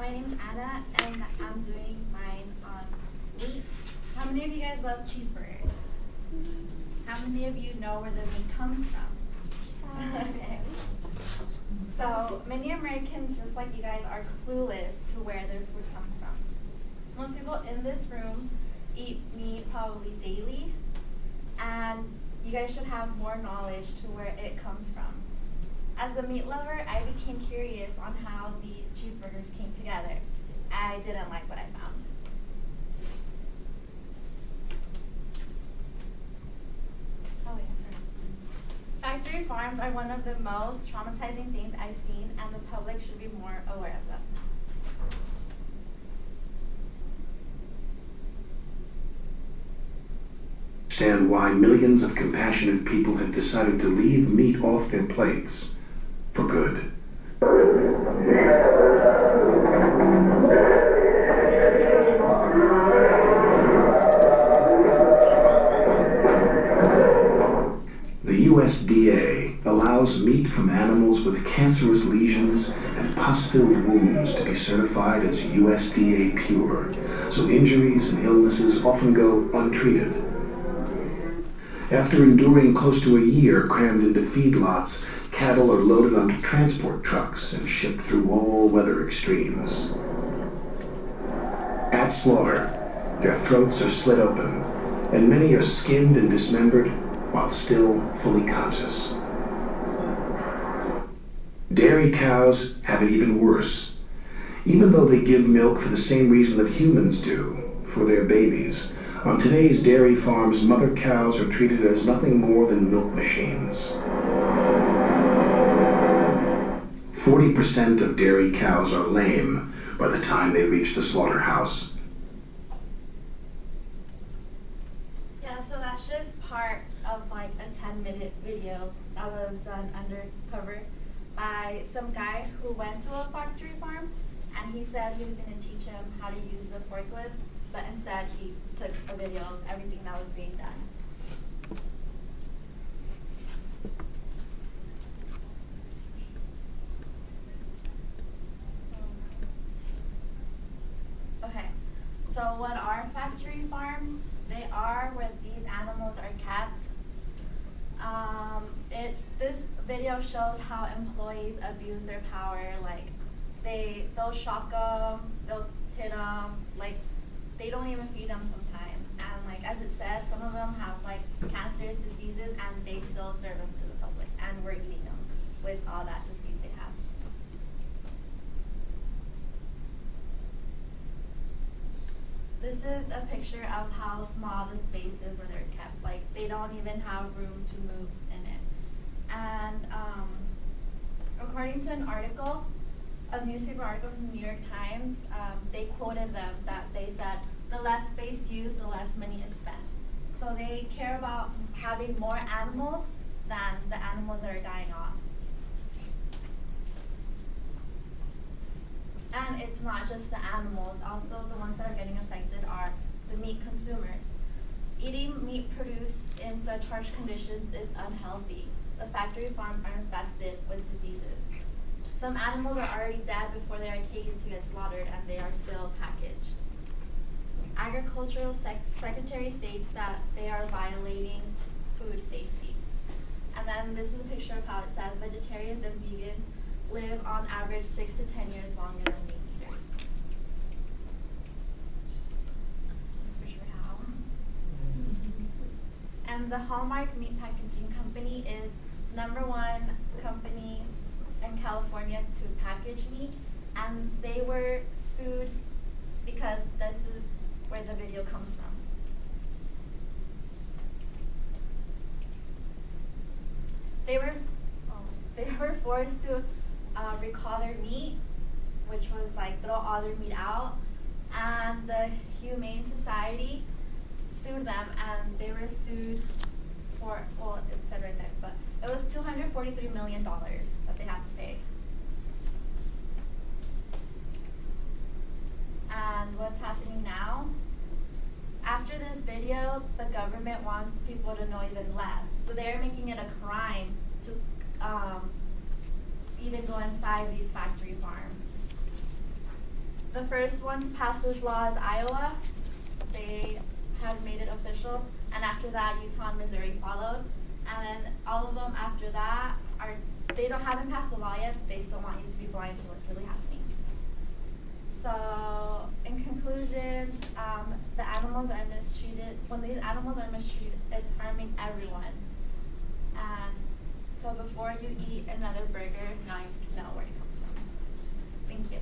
My name's Anna, and I'm doing mine on meat. How many of you guys love cheeseburgers? How many of you know where the meat comes from? Okay. So many Americans, just like you guys, are clueless to where their food comes from. Most people in this room eat meat probably daily, and you guys should have more knowledge to where it comes from. As a meat lover, I became curious on how these cheeseburgers came together. I didn't like what I found. Oh, yeah. Factory farms are one of the most traumatizing things I've seen, and the public should be more aware of them. Understand why millions of compassionate people have decided to leave meat off their plates for good. The USDA allows meat from animals with cancerous lesions and pus-filled wounds to be certified as USDA pure, so injuries and illnesses often go untreated. After enduring close to a year crammed into feedlots, cattle are loaded onto transport trucks and shipped through all weather extremes. At slaughter, their throats are slit open, and many are skinned and dismembered while still fully conscious. Dairy cows have it even worse. Even though they give milk for the same reason that humans do, for their babies, on today's dairy farms, mother cows are treated as nothing more than milk machines. 40% of dairy cows are lame by the time they reach the slaughterhouse. Yeah, so that's just part of like a 10-minute video that was done undercover by some guy who went to a factory farm, and he said he was going to teach him how to use the forklifts, but instead he took a video of everything that was being done. Okay, so what are factory farms? They are where these animals are kept. This video shows how employees abuse their power. Like they'll shock them, they'll hit them, like they don't even feed them sometimes. And like as it says, some of them have like cancerous diseases, and they still serve them to the public, and we're eating them with all that disease they have. This is a picture of how small the space is where they're kept. Like they don't even have room to move in it. And according to an article, a newspaper article from the New York Times, they quoted them that they said, the less space used, the less money is spent. So they care about having more animals than the animals that are dying off. And it's not just the animals, also the ones that are getting affected are the meat consumers. Eating meat produced in such harsh conditions is unhealthy. The factory farms are infested with diseases. Some animals are already dead before they are taken to get slaughtered, and they are still packaged. Agricultural Secretary states that they are violating food safety. And then this is a picture of how it says vegetarians and vegans live on average 6 to 10 years longer than meat eaters. That's for sure how. And the Hallmark Meat Packaging Company is #1 company in California to package meat, and they were sued because this is where the video comes from. They were forced to recall their meat, which was like throw all their meat out, and the Humane Society sued them, and they were sued for, well, it said right there, but it was $243 million that they had to pay. And what's happening now? After this video, the government wants people to know even less. So they're making it a crime to even go inside these factory farms. The first one to pass this law is Iowa. They had made it official, and after that, Utah and Missouri followed. And then all of them after that haven't passed the law yet, but they still want you to be blind to what's really happening. So, in conclusion, the animals are mistreated. When these animals are mistreated, it's harming everyone. And so before you eat another burger, now you know where it comes from. Thank you.